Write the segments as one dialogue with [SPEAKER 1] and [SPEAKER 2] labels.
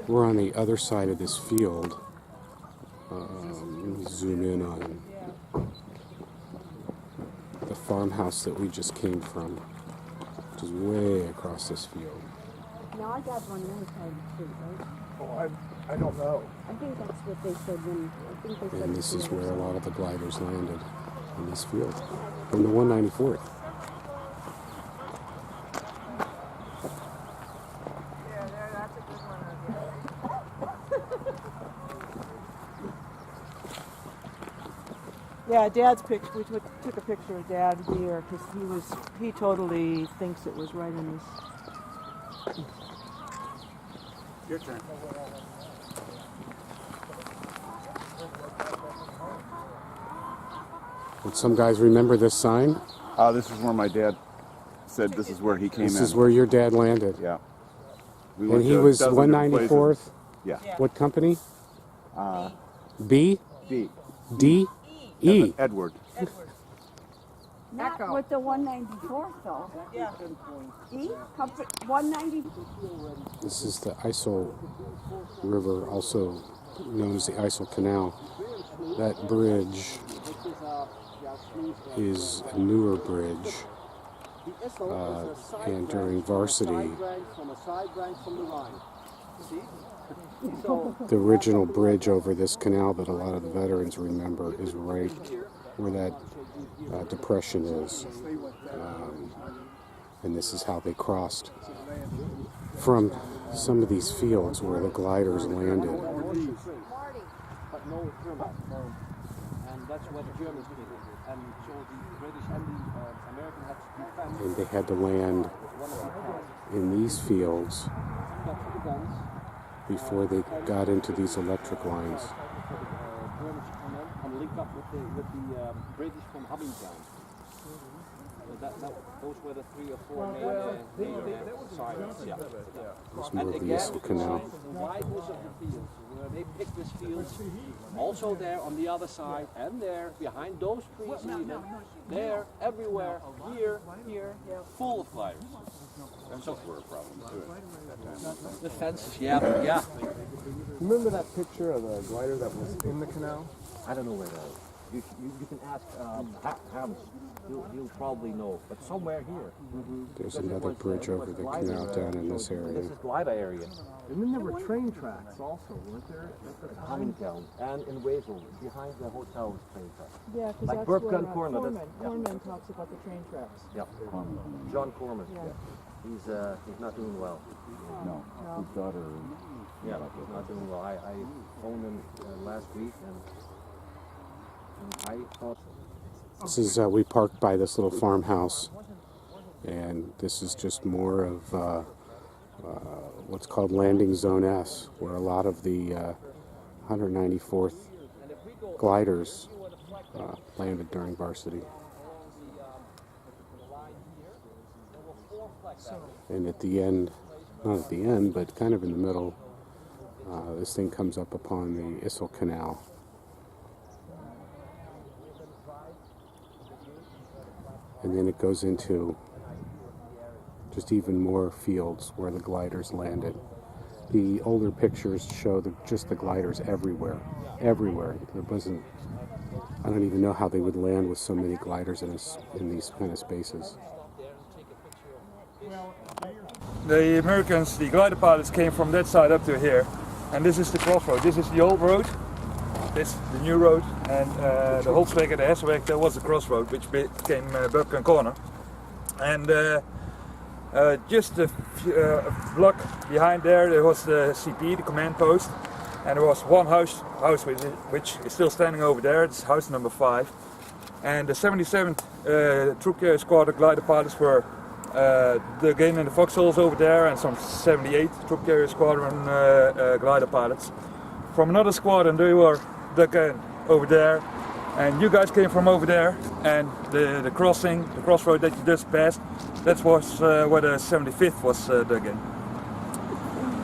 [SPEAKER 1] We're on the other side of this field. Let me zoom in on the farmhouse that we just came from, which is way across this field.
[SPEAKER 2] No, I got one on the other side of the street, right?
[SPEAKER 3] Oh, I don't know.
[SPEAKER 2] I think that's what they said when, I think they said...
[SPEAKER 1] And this is where a lot of the gliders landed, in this field, from the 194th.
[SPEAKER 4] Yeah, that's a good one. Yeah, Dad's picture. We took a picture of Dad here because he totally thinks it was right in his.
[SPEAKER 3] Your turn.
[SPEAKER 1] Would some guys remember this sign?
[SPEAKER 3] This is where my dad said this is where he came in.
[SPEAKER 1] This is where your dad landed.
[SPEAKER 3] Yeah.
[SPEAKER 1] And he was 194th?
[SPEAKER 3] Yeah.
[SPEAKER 1] What company?
[SPEAKER 3] B.
[SPEAKER 1] D? E.
[SPEAKER 3] Edward.
[SPEAKER 2] Not with the 194th, though.
[SPEAKER 4] Yeah.
[SPEAKER 2] E? 190.
[SPEAKER 1] This is the Wesel River, also known as the Wesel Canal. That bridge is a newer bridge, and during varsity, the original bridge over this canal that a lot of the veterans remember is right where that depression is, and this is how they crossed from some of these fields where the gliders landed. And they had to land in these fields before they got into these electric lines.
[SPEAKER 5] And linked up with the British from Abingdon. Those were the 3 or 4 main sites. Yeah.
[SPEAKER 1] It's more of the Wesel Canal.
[SPEAKER 5] The wideness of the fields, where they picked this field, also there on the other side, and there, behind those trees even, there, everywhere, here, full of gliders. Fences were a problem too. The fences, yeah.
[SPEAKER 3] Remember that picture of the glider that was in the canal?
[SPEAKER 5] I don't know where that is. You can ask Hans. He'll probably know, but somewhere here.
[SPEAKER 1] There's another bridge over the canal down in this area.
[SPEAKER 5] This is glider area.
[SPEAKER 3] And then there were train tracks also, weren't there?
[SPEAKER 5] Hamilton and in Wesel, behind the hotel was train tracks.
[SPEAKER 4] Yeah, because
[SPEAKER 5] Like
[SPEAKER 4] that's
[SPEAKER 5] Burpkan
[SPEAKER 4] where
[SPEAKER 5] Corner,
[SPEAKER 4] Corman talks about the train tracks.
[SPEAKER 5] Yeah, John Corman.
[SPEAKER 4] Yeah.
[SPEAKER 5] He's not doing well.
[SPEAKER 3] No. His daughter.
[SPEAKER 5] Yeah, he's not doing well. I phoned him last week and I thought.
[SPEAKER 1] This is, we parked by this little farmhouse, and this is just more of what's called Landing Zone S, where a lot of the 194th gliders landed during varsity. And at the end, not at the end, but kind of in the middle, this thing comes up upon the Wesel Canal. And then it goes into just even more fields where the gliders landed. The older pictures show just the gliders everywhere. Everywhere. There wasn't, I don't even know how they would land with so many gliders in these kind of spaces.
[SPEAKER 6] The Americans, the glider pilots, came from that side up to here. And this is the crossroad. This is the old road. This the new road, and the Holtzweg and the Hessenweg, that was the crossroad, which became Burpkan Corner. And just a block behind there was the CP, the command post, and there was one house which is still standing over there. It's house number 5. And the 77th Troop Carrier Squadron glider pilots were again in the foxholes over there, and some 78 Troop Carrier Squadron glider pilots. From another squadron, they were over there, and you guys came from over there, and the crossroad that you just passed, that was where the 75th was dug in.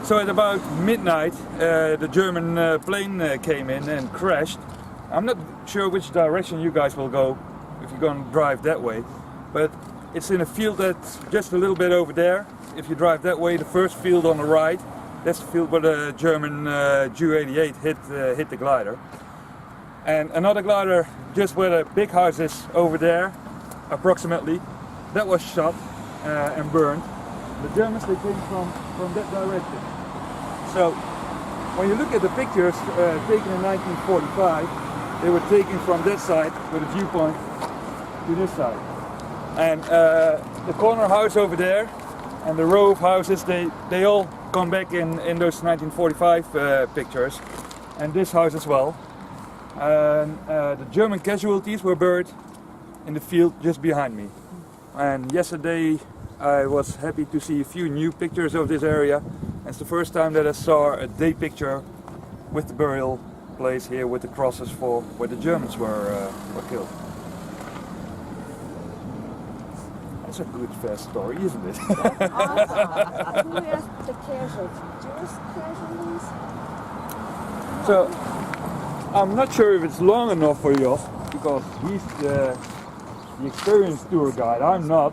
[SPEAKER 6] So at about midnight, the German plane came in and crashed. I'm not sure which direction you guys will go if you're going to drive that way, but it's in a field that's just a little bit over there. If you drive that way, the first field on the right, That's the field where the German Ju-88 hit the glider. And another glider just where the big house is over there, approximately, that was shot and burned. The Germans, they came from that direction. So when you look at the pictures taken in 1945, they were taken from that side with a viewpoint to this side. And the corner house over there and the row of houses, they all come back in those 1945 pictures. And this house as well. And the German casualties were buried in the field just behind me. And yesterday I was happy to see a few new pictures of this area. It's the first time that I saw a day picture with the burial place here with the crosses for where the Germans were killed. That's a good fast story, isn't it?
[SPEAKER 2] That's awesome. Who asked the casualties? Jewish casualties?
[SPEAKER 6] So I'm not sure if it's long enough for Jos because he's the experienced tour guide. I'm not.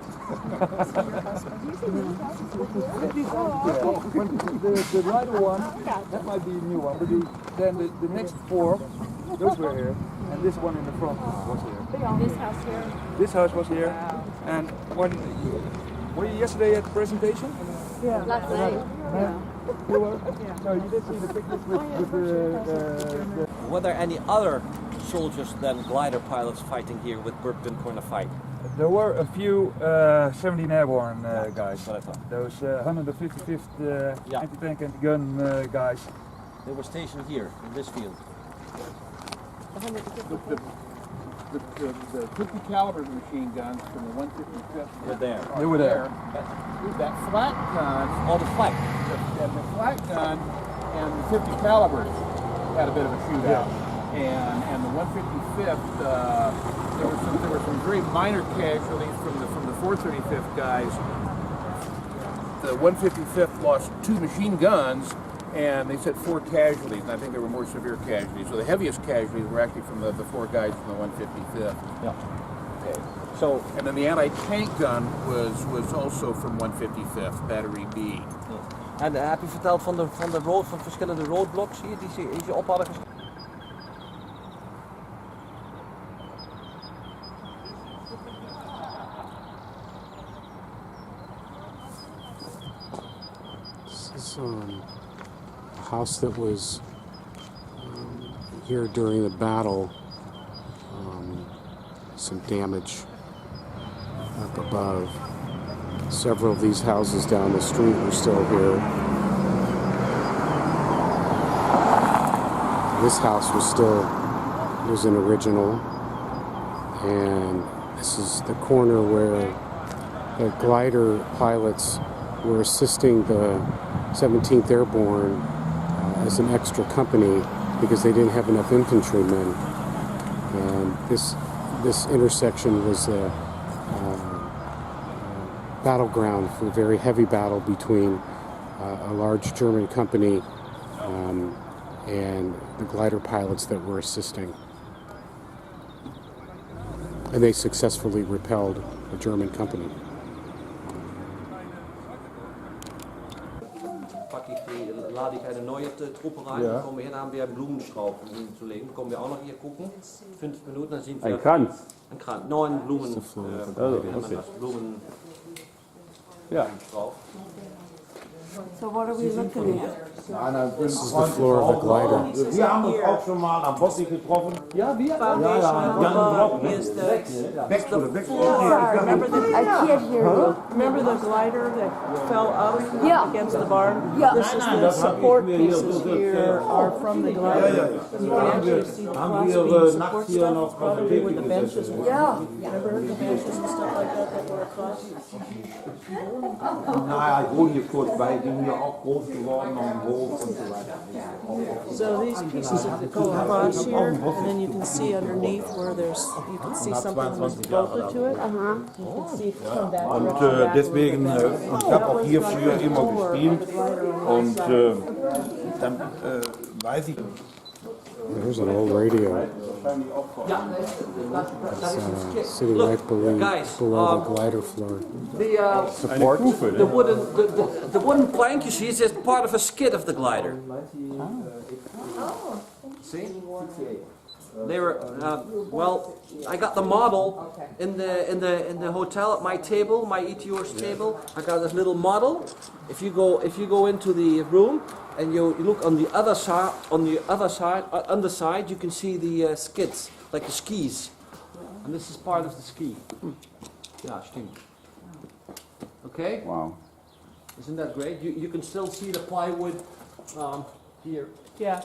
[SPEAKER 6] The lighter one, that might be a new one, but then the next four, those were here, and this one in the front was here.
[SPEAKER 2] This house here.
[SPEAKER 6] This house was here, and when were you yesterday at the presentation?
[SPEAKER 2] Yeah. Last night. Yeah.
[SPEAKER 6] You were? So you did see the pictures with the
[SPEAKER 5] Were there any other soldiers than glider pilots fighting here with gun a fight?
[SPEAKER 6] There were a few 17 airborne guys.
[SPEAKER 5] That's what I thought.
[SPEAKER 6] Those 155th anti-tank anti-gun guys.
[SPEAKER 5] They were stationed here in this field.
[SPEAKER 3] The 50 caliber machine guns from the 155th
[SPEAKER 5] Were there.
[SPEAKER 6] They were there.
[SPEAKER 3] That flat gun,
[SPEAKER 5] All the fight.
[SPEAKER 3] the flat gun and the 50 calibers had a bit of a shootout. And the 155th, there were some very minor casualties from the 435th guys. The 155th lost 2 machine guns, and they said 4 casualties, and I think there were more severe casualties. So the heaviest casualties were actually from the 4 guys from the 155th.
[SPEAKER 5] Yeah. Okay. So,
[SPEAKER 3] And then the anti-tank gun was also from 155th, Battery B.
[SPEAKER 5] en heb je verteld van de verschillende roadblocks hier die ze op hadden geschreven?
[SPEAKER 1] This is a house that was here during the battle. Some damage up above. Several of these houses down the street are still here. This house was an original, and this is the corner where the glider pilots were assisting the 17th Airborne as an extra company because they didn't have enough infantrymen. And this intersection was a battleground for a very heavy battle between a large German company and the glider pilots that were assisting. And they successfully repelled a German company.
[SPEAKER 5] Lade ich eine neue Truppe rein, dann kommen wir hin, haben wir einen Blumenstrauß, um ihn zu legen. Kommen wir auch noch hier gucken. 5 Minuten, dann sind wir.
[SPEAKER 7] Ein Kranz.
[SPEAKER 5] Ein Kranz. 9 Blumen. Blumen.
[SPEAKER 7] Ja.
[SPEAKER 2] So what are we looking at?
[SPEAKER 1] This is the floor of the glider.
[SPEAKER 7] Wir haben uns auch schon mal am Bossi getroffen.
[SPEAKER 3] Ja, wir?
[SPEAKER 4] Is the
[SPEAKER 2] I can't hear you.
[SPEAKER 4] remember the glider that fell up
[SPEAKER 2] Yeah.
[SPEAKER 4] against the barn?
[SPEAKER 2] Yeah.
[SPEAKER 4] This is the support pieces here are from the glider. You can actually see the crossbeam support stuff, probably where the benches were.
[SPEAKER 2] Yeah.
[SPEAKER 4] Remember the benches and stuff like that were across?
[SPEAKER 7] Naja, ich wohne hier kurz bei, ich bin hier auch groß geworden am Hof und so weiter.
[SPEAKER 4] So these pieces go across here, and then you can see underneath where you can see something was bolted to it. You can see it come back.
[SPEAKER 7] Und deswegen, ich habe auch hier früher immer gespielt und dann weiß ich,
[SPEAKER 1] There's an old radio. It's sitting right below the glider floor.
[SPEAKER 5] The wooden plank you see is just part of a skid of the glider. See? They were well. I got the model in the hotel at my table, my ETO's table. I got this little model. If you go into the room and you look on the other side, underside, you can see the skids, like the skis. And this is part of the ski. Yeah, stimmt. Okay.
[SPEAKER 7] Wow.
[SPEAKER 5] Isn't that great? You can still see the plywood here.
[SPEAKER 4] Yeah,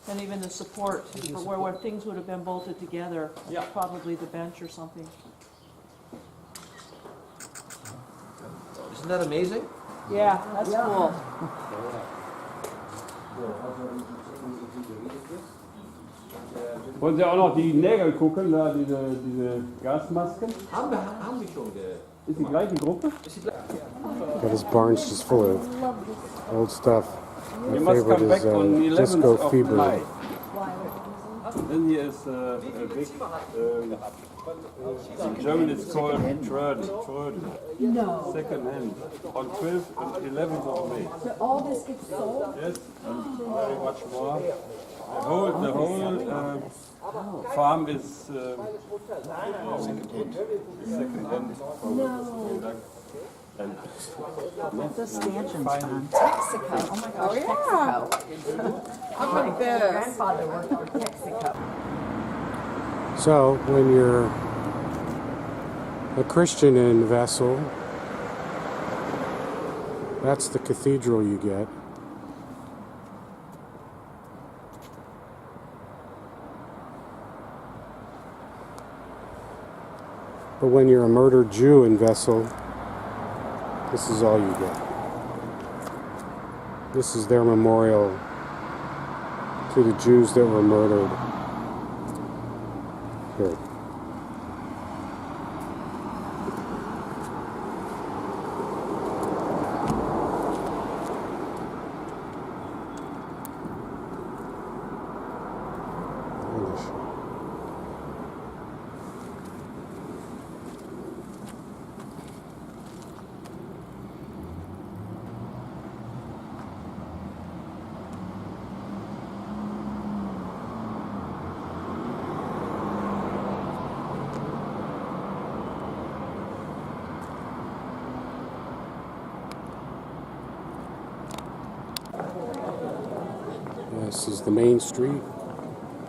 [SPEAKER 4] and even the support, for where things would have been bolted together,
[SPEAKER 5] Yeah.
[SPEAKER 4] probably the bench or something.
[SPEAKER 5] Isn't that amazing?
[SPEAKER 4] Yeah, that's cool.
[SPEAKER 8] Wollen Sie auch noch die Nägel gucken, da diese Gasmasken?
[SPEAKER 5] Haben wir schon
[SPEAKER 8] Ist die gleiche Gruppe?
[SPEAKER 1] Got his barn's just full of old stuff. My
[SPEAKER 8] You must
[SPEAKER 1] favorite
[SPEAKER 8] come back
[SPEAKER 1] is
[SPEAKER 8] on the 11th
[SPEAKER 1] Disco
[SPEAKER 8] of
[SPEAKER 1] Fever.
[SPEAKER 8] July. Then here is a big, in German it's called Tröden.
[SPEAKER 2] No.
[SPEAKER 8] Second hand, on 12th and 11th of May.
[SPEAKER 2] So all this gets sold?
[SPEAKER 8] Yes, and very much more. The whole farm is second hand.
[SPEAKER 2] No.
[SPEAKER 8] And
[SPEAKER 9] The stanchions on Texaco. Oh my gosh, Texaco. I'm like this. My grandfather worked for Texaco.
[SPEAKER 1] So, when you're a Christian in Wesel, that's the cathedral you get. But when you're a murdered Jew in Wesel, this is all you get. This is their memorial to the Jews that were murdered here. This is the main street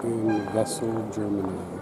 [SPEAKER 1] in Wesel, Germany.